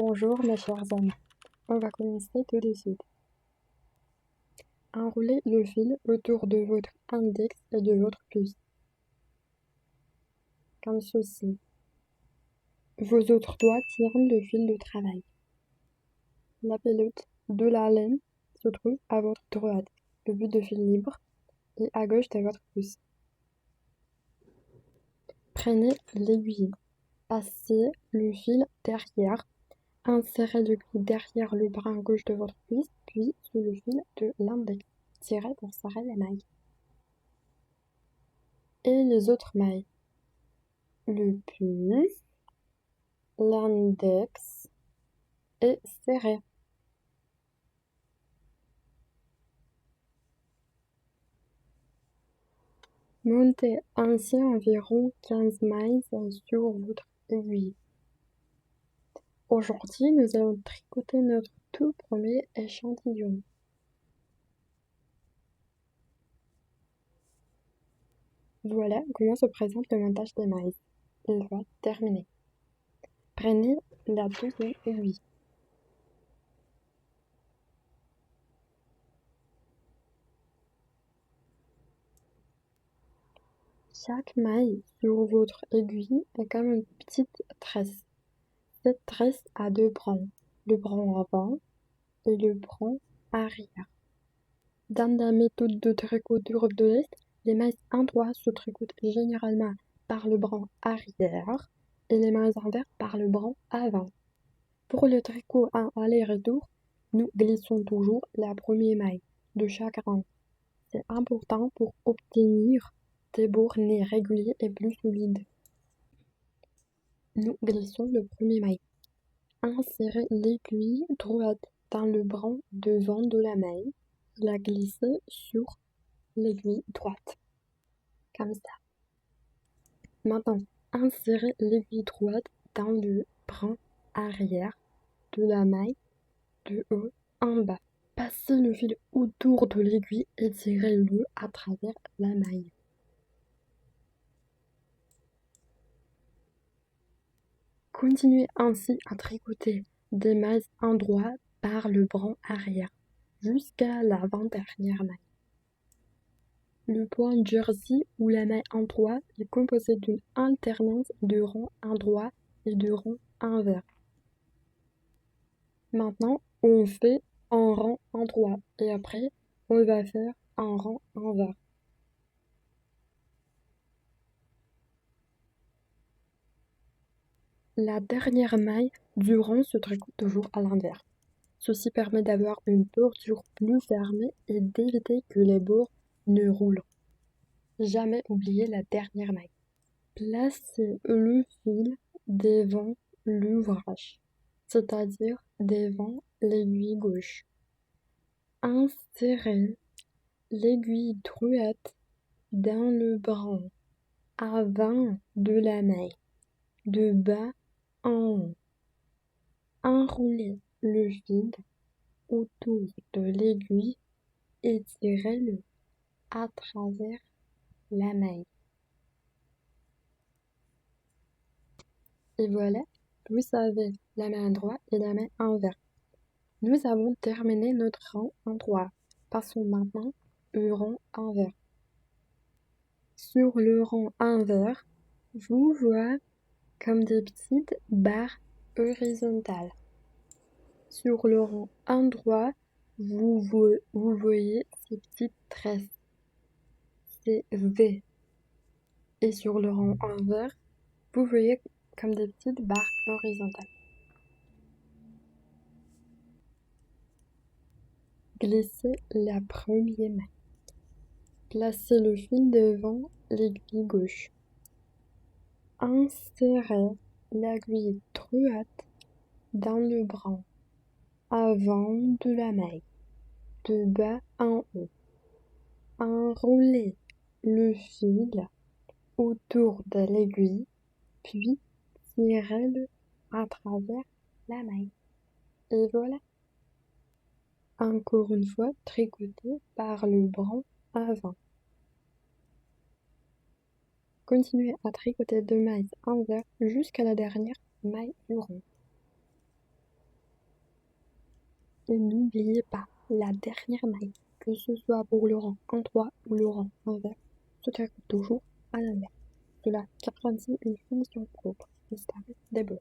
Bonjour mes chers amis, on va commencer tout de suite. Enroulez le fil autour de votre index et de votre pouce, comme ceci. Vos autres doigts tirent le fil de travail. La pelote de la laine se trouve à votre droite, le bout de fil libre, et à gauche de votre pouce. Prenez l'aiguille, passez le fil derrière, insérez l'aiguille derrière le bras gauche de votre pouce, puis sous le fil de l'index. Tirez pour serrer les mailles. Et les autres mailles. Le pouce, l'index et serré. Montez ainsi environ 15 mailles sur votre aiguille. Aujourd'hui, nous allons tricoter notre tout premier échantillon. Voilà comment se présente le montage des mailles. Il va terminer. Prenez la deuxième aiguille. Chaque maille sur votre aiguille est comme une petite tresse. Cette tresse a deux brans, le bran avant et le bran arrière. Dans la méthode de tricot d'Europe de l'Est, les mailles endroits se tricotent généralement par le bran arrière et les mailles envers par le bran avant. Pour le tricot en aller-retour, nous glissons toujours la première maille de chaque rang. C'est important pour obtenir des bords nez réguliers et plus solides. Nous glissons le premier maille. Insérez l'aiguille droite dans le bran devant de la maille. La glisser sur l'aiguille droite, comme ça. Maintenant, insérez l'aiguille droite dans le bran arrière de la maille de haut en bas. Passez le fil autour de l'aiguille et tirez-le à travers la maille. Continuez ainsi à tricoter des mailles endroits par le bran arrière jusqu'à l'avant-dernière maille. Le point jersey ou la maille endroit est composé d'une alternance de rangs endroits et de rangs envers. Maintenant, on fait un rang endroit et après, on va faire un rang envers. La dernière maille du rang se tricote toujours à l'envers. Ceci permet d'avoir une bordure plus fermée et d'éviter que les bords ne roulent. Jamais oublier la dernière maille. Placez le fil devant l'ouvrage, c'est-à-dire devant l'aiguille gauche. Insérez l'aiguille droite dans le bran avant de la maille, de bas en haut. Enroulez le fil autour de l'aiguille et tirez-le à travers la maille. Et voilà, vous avez la main droite et la main envers. Nous avons terminé notre rang endroit. Passons maintenant au rang envers. Sur le rang envers, vous voyez comme des petites barres horizontales. Sur le rang endroit, vous voyez ces petites tresses, ces V. Et sur le rang envers, vous voyez comme des petites barres horizontales. Glissez la première main. Placez le fil devant l'aiguille gauche. Insérez l'aiguille droite dans le bran avant de la maille, de bas en haut. Enroulez le fil autour de l'aiguille, puis tirez-le à travers la maille. Et voilà. Encore une fois, tricotez par le bran avant. Continuez à tricoter 2 mailles envers jusqu'à la dernière maille du rond. Et n'oubliez pas la dernière maille, que ce soit pour le rang en 3 ou le rang inverse, se termine toujours à l'inverse. Cela garantit une finition propre et stable des blocs.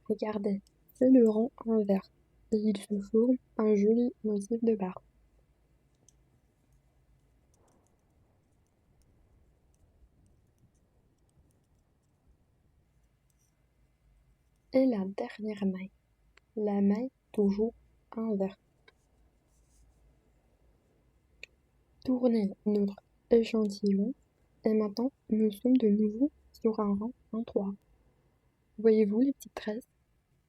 Regardez, c'est le rang inverse et il se forme un joli motif de barre. Et la dernière maille, la maille toujours inverse. Tournez notre échantillon et maintenant nous sommes de nouveau sur un rang en 3. Voyez-vous les petites tresses?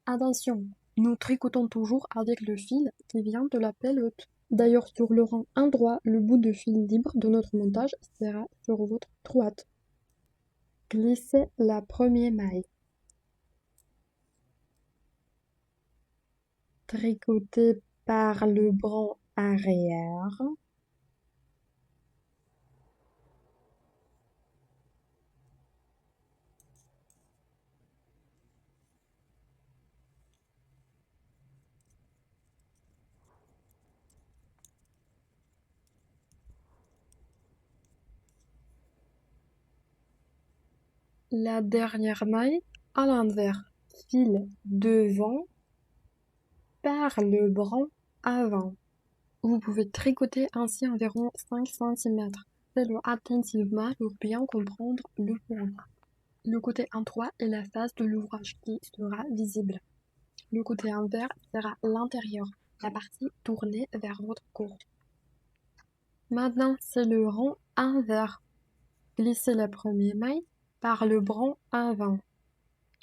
Attention, nous tricotons toujours avec le fil qui vient de la pelote. D'ailleurs, sur le rang endroit, le bout de fil libre de notre montage sera sur votre droite. Glissez la première maille. Tricotez par le bras arrière. La dernière maille à l'envers. Fil devant par le bras avant. Vous pouvez tricoter ainsi environ 5 cm. Faites-le attentivement pour bien comprendre le point. Le côté endroit est la face de l'ouvrage qui sera visible. Le côté envers sera l'intérieur, la partie tournée vers votre corps. Maintenant, c'est le rang envers. Glissez la première maille par le bras avant.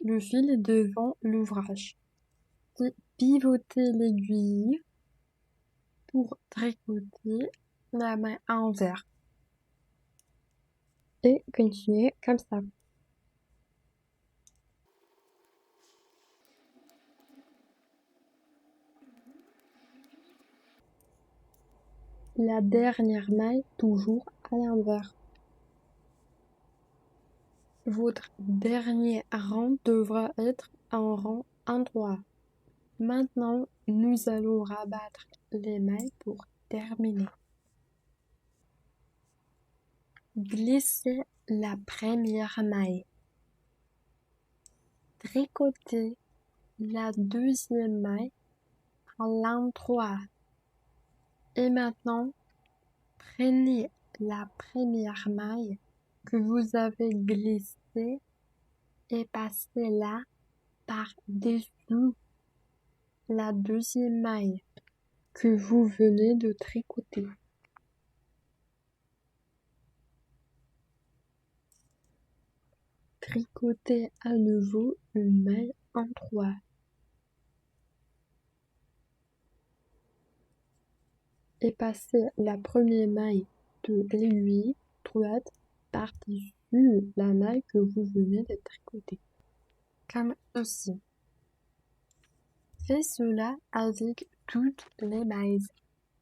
Le fil est devant l'ouvrage. Pivotez l'aiguille pour tricoter la main envers. Et continuez comme ça. La dernière maille toujours à l'envers. Votre dernier rang devra être un rang endroit. Maintenant, nous allons rabattre les mailles pour terminer. Glissez la première maille. Tricotez la deuxième maille à l'endroit. Et maintenant, prenez la première maille que vous avez glissée et passez-la par-dessus la deuxième maille que vous venez de tricoter. Tricotez à nouveau une maille en 3. Et passez la première maille de l'aiguille droite par-dessus la maille que vous venez de tricoter. Comme ceci. Faites cela avec toutes les mailles.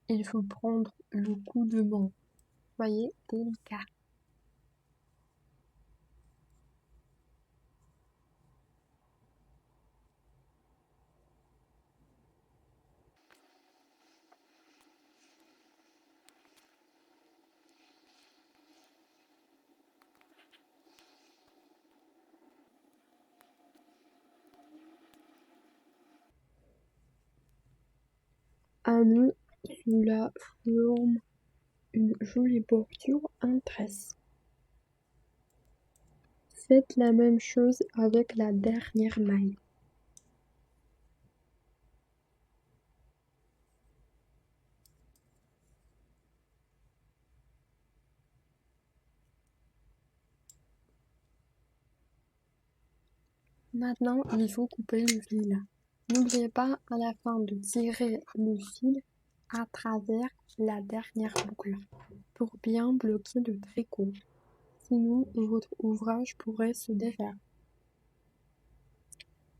Il faut prendre le coup de main. Soyez délicat. Un nœud sous la forme une jolie bordure en tresse. Faites la même chose avec la dernière maille. Maintenant, il faut couper le fil. N'oubliez pas à la fin de tirer le fil à travers la dernière boucle pour bien bloquer le tricot. Sinon, votre ouvrage pourrait se défaire.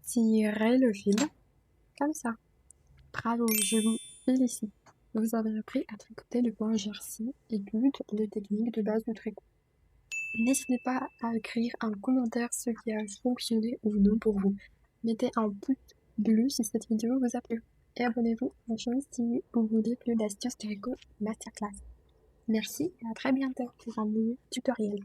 Tirez le fil comme ça. Bravo, je vous félicite. Vous avez appris à tricoter le point jersey et toutes les techniques de base du tricot. N'hésitez pas à écrire en commentaire ce qui a fonctionné ou non pour vous. mettez un pouce bleu si cette vidéo vous a plu. Et abonnez-vous à la chaîne si vous voulez plus d'astuces tricot masterclass. Merci et à très bientôt pour un nouveau tutoriel.